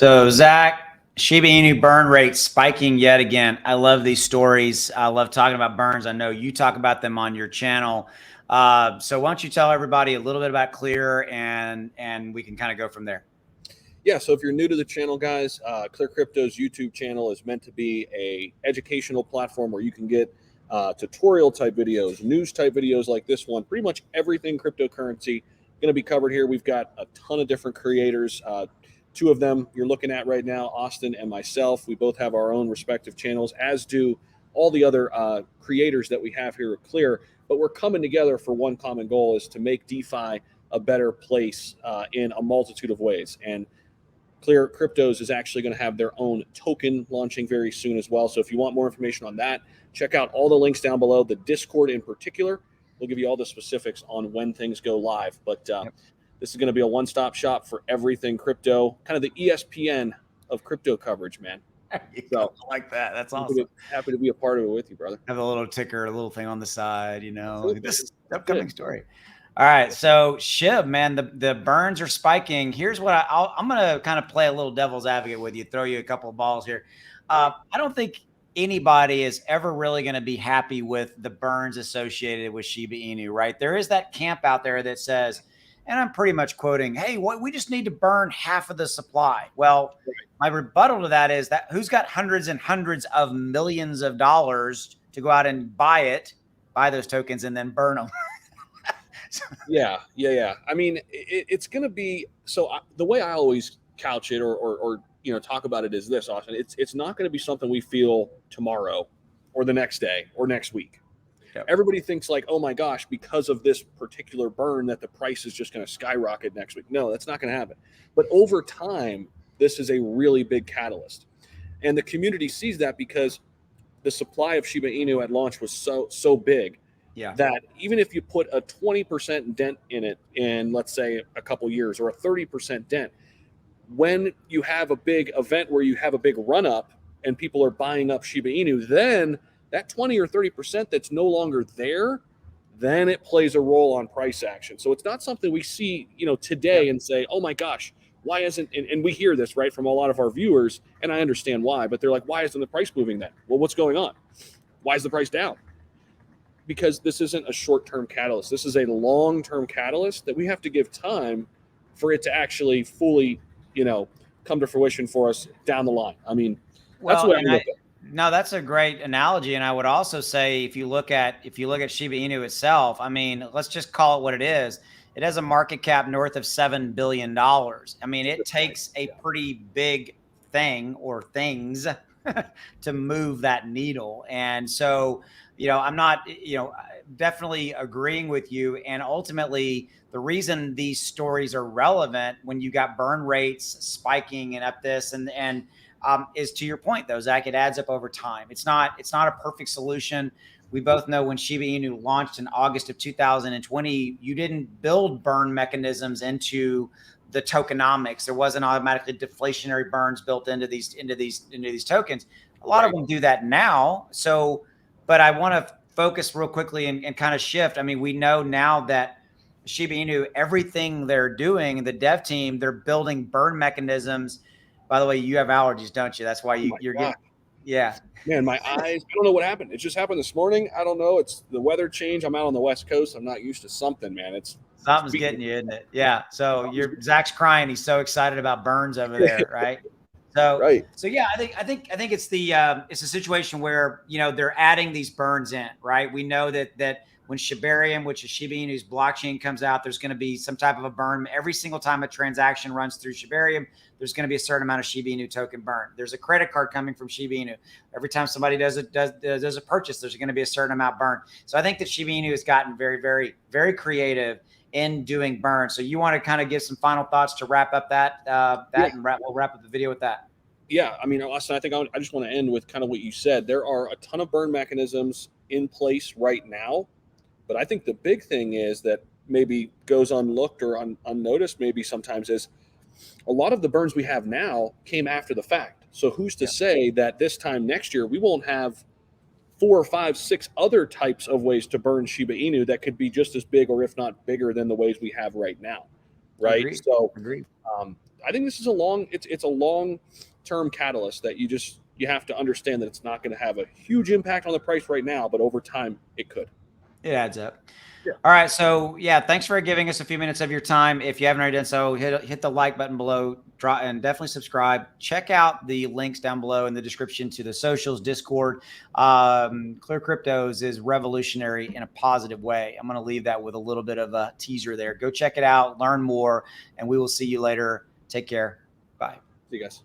So Zach, Shiba Inu burn rate spiking yet again. I love these stories. I love talking about burns. I know you talk about them on your channel. So why don't you tell everybody a little bit about Clear and we can kind of go from there. Yeah, so if you're new to the channel, guys, ClearCryptos YouTube channel is meant to be a educational platform where you can get tutorial type videos, news type videos like this one. Pretty much everything cryptocurrency going to be covered here. We've got a ton of different creators. Two of them you're looking at right now, Austin and myself. We both have our own respective channels, as do all the other creators that we have here at Clear. But we're coming together for one common goal, is to make DeFi a better place in a multitude of ways. And ClearCryptos is actually going to have their own token launching very soon as well. So if you want more information on that, check out all the links down below. The Discord in particular will give you all the specifics on when things go live. But this is going to be a one-stop shop for everything crypto, kind of the ESPN of crypto coverage, man. So I like that. That's awesome. Happy to be a part of it with you, brother. Have a little ticker, a little thing on the side, you know. This is an upcoming story. All right, so SHIB, man, the burns are spiking. Here's what I'm going to kind of play a little devil's advocate with you, throw you a couple of balls here. I don't think anybody is ever really going to be happy with the burns associated with Shiba Inu, right? There is that camp out there that says, and I'm pretty much quoting, hey, we just need to burn half of the supply. Well, my rebuttal to that is that who's got hundreds and hundreds of millions of dollars to go out and buy those tokens and then burn them? Yeah. I mean, it's going to be, so the way I always couch it or talk about it is this, Austin. It's not going to be something we feel tomorrow or the next day or next week. Yep. Everybody thinks like, oh my gosh, because of this particular burn that the price is just going to skyrocket next week. No, that's not going to happen. But over time, this is a really big catalyst. And the community sees that because the supply of Shiba Inu at launch was so big. Yeah. That even if you put a 20% dent in it in, let's say, a couple years, or a 30% dent, when you have a big event where you have a big run up and people are buying up Shiba Inu, then that 20 or 30% that's no longer there, then it plays a role on price action. So it's not something we see, today and say, oh my gosh, why isn't, and we hear this, right, from a lot of our viewers, and I understand why, but they're like, why isn't the price moving then? Well, what's going on? Why is the price down? Because this isn't a short-term catalyst. This is a long-term catalyst that we have to give time for it to actually fully, come to fruition for us down the line. I mean, that's what I look at. No, that's a great analogy. And I would also say, if you look at Shiba Inu itself, I mean, let's just call it what it is. It has a market cap north of $7 billion. I mean, it takes a pretty big thing or things to move that needle. And so, I'm not, definitely agreeing with you. And ultimately, the reason these stories are relevant when you got burn rates spiking and up this and is to your point, though, Zach, it adds up over time. It's not a perfect solution. We both know when Shiba Inu launched in August of 2020, you didn't build burn mechanisms into the tokenomics. There wasn't automatically deflationary burns built into these tokens. A lot of them do that now. So, but I want to focus real quickly and kind of shift. I mean, we know now that Shiba Inu, everything they're doing, the dev team, they're building burn mechanisms. By the way, you have allergies, don't you? That's why you're getting, yeah. Man, my eyes, I don't know what happened. It just happened this morning. I don't know. It's the weather change. I'm out on the West Coast. I'm not used to something, man. Something's getting you, isn't it? Yeah. So Zach's crying. He's so excited about burns over there, right? So yeah, I think it's a situation where they're adding these burns in, right? We know that when Shibarium, which is Shiba Inu's blockchain, comes out, there's going to be some type of a burn every single time a transaction runs through Shibarium. There's going to be a certain amount of Shiba Inu token burn. There's a credit card coming from Shiba Inu. Every time somebody does a purchase, there's going to be a certain amount burned. So I think that Shiba Inu has gotten very, very, very creative in doing burn. So you want to kind of give some final thoughts to wrap up and we'll wrap up the video with that. Yeah, I mean, Austin, I think I just want to end with kind of what you said. There are a ton of burn mechanisms in place right now, but I think the big thing is that maybe goes unlooked or unnoticed maybe sometimes is a lot of the burns we have now came after the fact. So who's to say that this time next year we won't have 4, 5, 6 other types of ways to burn Shiba Inu that could be just as big or if not bigger than the ways we have right now, right? Agreed. So I think this is it's a long-term catalyst that you have to understand that it's not going to have a huge impact on the price right now, but over time it could. It adds up. Yeah. All right. So yeah, thanks for giving us a few minutes of your time. If you haven't already done so, hit the like button below, and definitely subscribe. Check out the links down below in the description to the socials, Discord. ClearCryptos is revolutionary in a positive way. I'm going to leave that with a little bit of a teaser there. Go check it out, learn more, and we will see you later. Take care. Bye. See you guys.